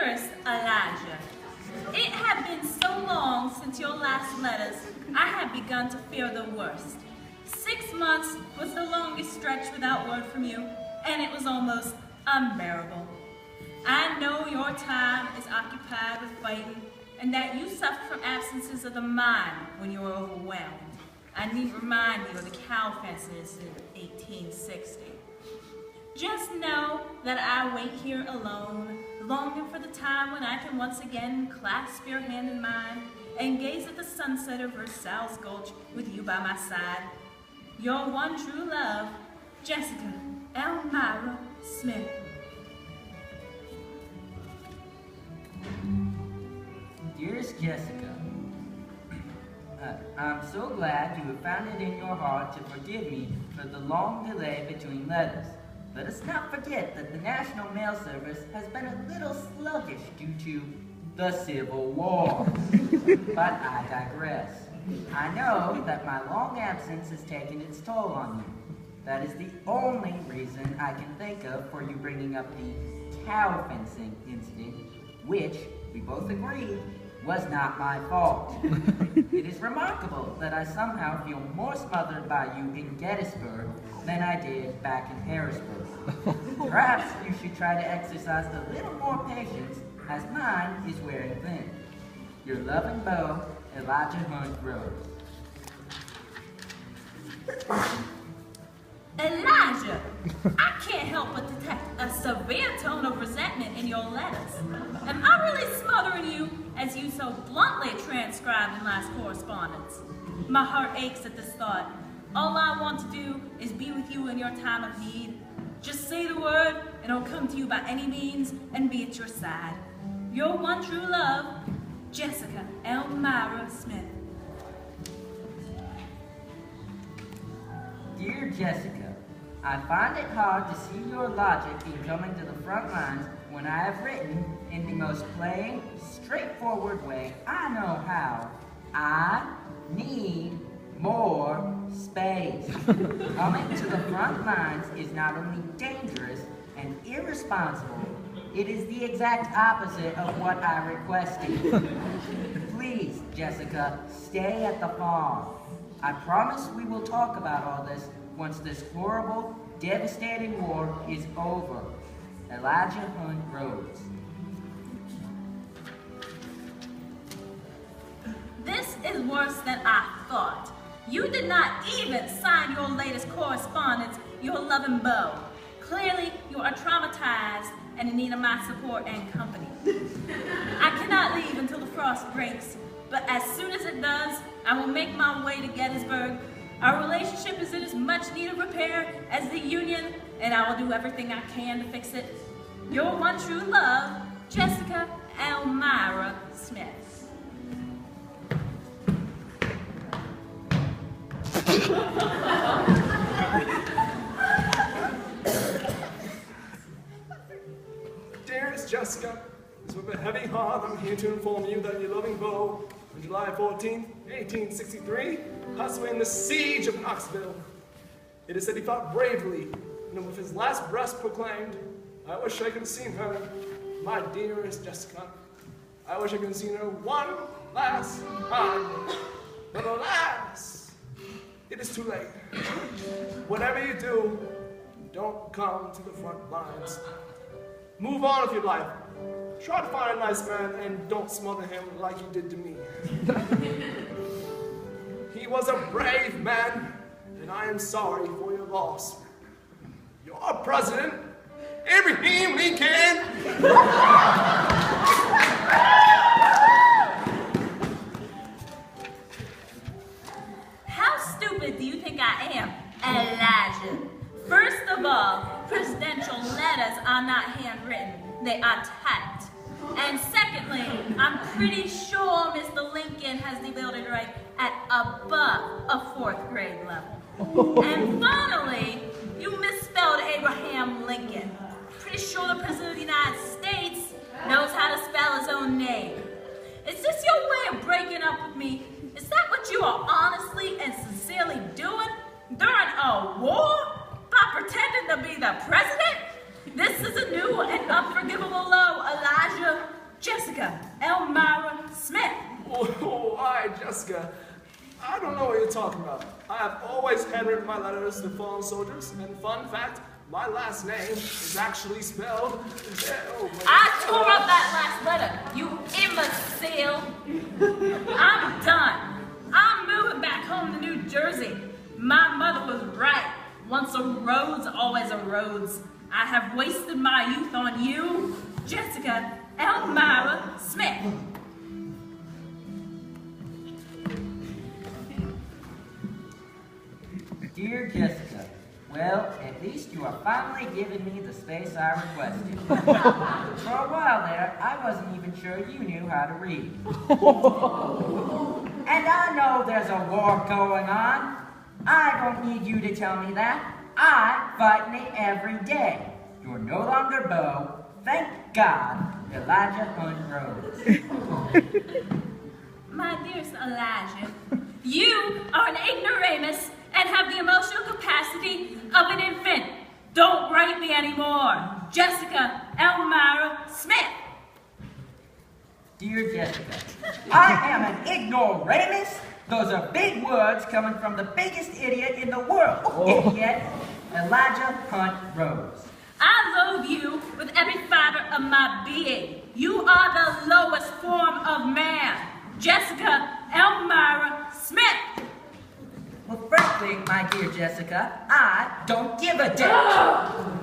Dearest Elijah, it had been so long since your last letters, I had begun to fear the worst. 6 months was the longest stretch without word from you, and it was almost unbearable. I know your time is occupied with fighting, and that you suffer from absences of the mind when you are overwhelmed. I need remind you of the cow fences in 1860. Just know that I wait here alone, longing for the time when I can once again clasp your hand in mine and gaze at the sunset of Versailles Gulch with you by my side. Your one true love, Jessica Elmira Smith. Dearest Jessica, I'm so glad you have found it in your heart to forgive me for the long delay between letters. Let us not forget that the National Mail Service has been a little sluggish due to the Civil War. But I digress. I know that my long absence has taken its toll on you. That is the only reason I can think of for you bringing up the cow fencing incident, which, we both agreed, was not my fault. It is remarkable that I somehow feel more smothered by you in Gettysburg than I did back in Harrisburg. Perhaps you should try to exercise a little more patience, as mine is wearing thin. Your loving beau, Elijah Hunt Rose. Elijah, I can't help but detect a severe tone of resentment in your letters. Am I really smothering you, as you so bluntly transcribed in last correspondence? My heart aches at this thought. All I want to do is be with you in your time of need. Just say the word, and I'll come to you by any means and be at your side. Your one true love, Jessica Elmira Smith. Dear Jessica, I find it hard to see your logic in coming to the front lines when I have written, in the most plain, straightforward way I know how, I need more space. Coming to the front lines is not only dangerous and irresponsible, it is the exact opposite of what I requested. Please, Jessica, stay at the farm. I promise we will talk about all this once this horrible, devastating war is over. Elijah Hunt Rhodes. This is worse than I thought. You did not even sign your latest correspondence, your loving beau. Clearly, you are traumatized and in need of my support and company. I cannot leave until the frost breaks, but as soon as it does, I will make my way to Gettysburg. Our relationship is in as much need of repair as the Union, and I will do everything I can to fix it. Your one true love, Jessica Elmira Smith. Dearest Jessica, it's with a heavy heart I'm here to inform you that your loving beau, on July 14th, 1863, passed away in the siege of Knoxville. It is said he fought bravely, and with his last breath proclaimed, I wish I could have seen her, my dearest Jessica. I wish I could have seen her one last time. But alas, it is too late. Whatever you do, don't come to the front lines. Move on with your life. Try to find a nice man and don't smother him like you did to me. He was a brave man, and I am sorry for your loss. Your president, Abraham Lincoln. How stupid do you think I am, Elijah? First of all, presidential letters are not handwritten, they are typed. And secondly, I'm pretty sure Mr. Lincoln has the ability to write at above a 4th grade level. And finally, you misspelled Abraham Lincoln. Pretty sure the President of the United States knows how to spell his own name. Is this your way of breaking up with me? Is that what you are honestly and sincerely doing during a war? By pretending to be the president? This is a new and unforgivable low, Elijah. Jessica Elmira Smith. Oh, hi, Jessica. I don't know what you're talking about. I have always handwritten my letters to fallen soldiers, and fun fact, my last name is actually spelled. I tore up that last letter, you imbecile. I'm done. I'm moving back home to New Jersey. My mother was right. Once a road's always a road's. I have wasted my youth on you, Jessica Elmira Smith. Dear Jessica, well, at least you are finally giving me the space I requested. For a while there, I wasn't even sure you knew how to read. And I know there's a war going on. I don't need you to tell me that. I fight in it every day. You're no longer Bo. Thank God, Elijah Hunt Rose. My dearest Elijah, you are an ignoramus and have the emotional capacity of an infant. Don't write me anymore. Jessica Elmira Smith. Dear Jessica, I am an ignoramus. Those are big words coming from the biggest idiot in the world. Idiot, Elijah Hunt Rose. I loathe you with every fiber of my being. You are the lowest form of man. Jessica Elmira Smith. Well, frankly, my dear Jessica, I don't give a damn.